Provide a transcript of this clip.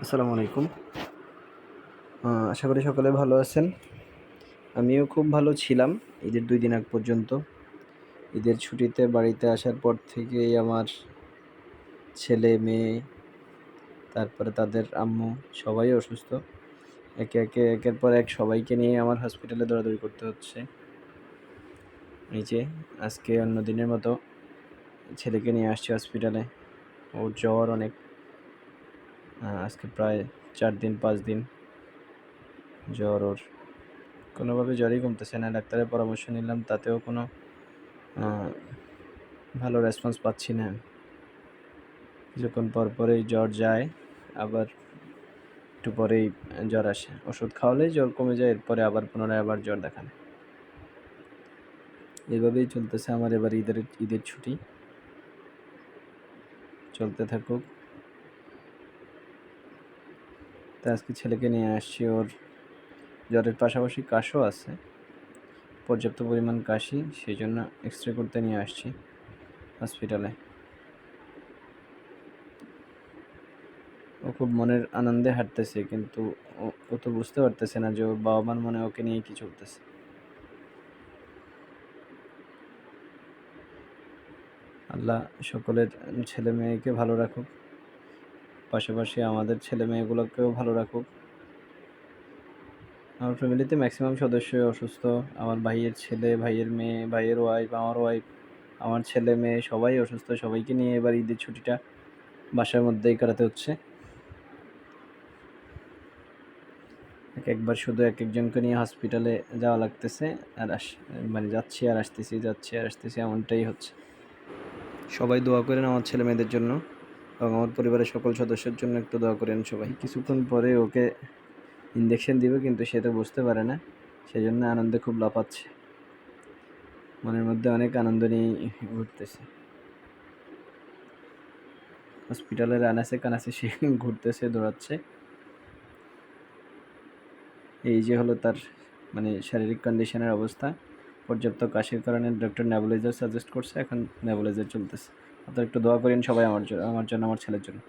আসসালামু আলাইকুম। আশা করি সকলে ভালো আছেন। আমিও খুব ভালো ছিলাম ঈদের ২ দিন আগ পর্যন্ত। ঈদের ছুটিতে বাড়িতে আসার পর থেকেই আমার ছেলে-মেয়ে, তারপরে তাদের আম্মু সবাই অসুস্থ। একের পর এক সবাইকে নিয়ে আমার হসপিটালে দৌড়াদৌড়ি করতে হচ্ছে। এই যে আজকে অন্য দিনের মতো ছেলেকে নিয়ে আসছি হসপিটালে। ওর জ্বর অনেক। আজকে প্রায় ৪ দিন ৫ দিন জ্বর ওর। কোনোভাবে জ্বরই কমতেছে না। ডাক্তারের পরামর্শ নিলাম, তাতেও কোনো ভালো রেসপন্স পাচ্ছি না। কিছুক্ষণ পরপরই জ্বর যায়, আবার একটু পরেই জ্বর আসে। ওষুধ খাওয়ালেই জ্বর কমে যায়, এরপরে আবার পুনরায় আবার জ্বর দেখা দেয়। এভাবেই চলতেছে আমার এবার ঈদের ছুটি। চলতে থাকুক। তা আজকে ছেলেকে নিয়ে আসছি, ওর জ্বরের পাশাপাশি কাশও আছে, পর্যাপ্ত পরিমাণ কাশি, সেই জন্য এক্স-রে করতে নিয়ে আসছি হসপিটালে। ও খুব মনের আনন্দে হাঁটতেছে, কিন্তু ও তো বুঝতে পারতেছে না যে ওর বাবা-মার মনে ওকে নিয়ে কি চলতেছে। আল্লাহ সকলের ছেলে মেয়েকে ভালো রাখুক, পাশাপাশি আমাদের ছেলে মেয়েগুলোকেও ভালো রাখুক। আমার ফ্যামিলিতে ম্যাক্সিমাম সদস্যই অসুস্থ। আমার ভাইয়ের ছেলে, ভাইয়ের মেয়ে, ভাইয়ের ওয়াইফ, আমার ওয়াইফ, আমার ছেলে মেয়ে সবাই অসুস্থ। সবাইকে নিয়ে এবার ঈদের ছুটিটা বাসার মধ্যেই কাটাতে হচ্ছে। একবার শুধু একজনকে নিয়ে হসপিটালে যাওয়া লাগতেছে, আর যাচ্ছি আর আসতেছি, এমনটাই হচ্ছে। সবাই দোয়া করেন আমার ছেলে মেয়েদের জন্য এবং আমার পরিবারের সকল সদস্যের জন্য একটু দোয়া করেন সবাই। কিছুক্ষণ পরে ওকে ইঞ্জেকশন দিবে, কিন্তু সে তো বুঝতে পারে না, সেই জন্য আনন্দে খুব লাফাচ্ছে। মনের মধ্যে অনেক আনন্দ নিয়ে ঘুরতেছে। হসপিটালের আনাচে কানাচে সে ঘুরতেছে, দৌড়াচ্ছে। এই যে হলো তার শারীরিক কন্ডিশনের অবস্থা। পর্যাপ্ত কাশির কারণে ডক্টর নেবুলাইজার সাজেস্ট করছে, এখন নেবুলাইজার চলতেছে। আপনারা একটু দোয়া করেন সবাই আমার জন্য, আমার ছেলের জন্য।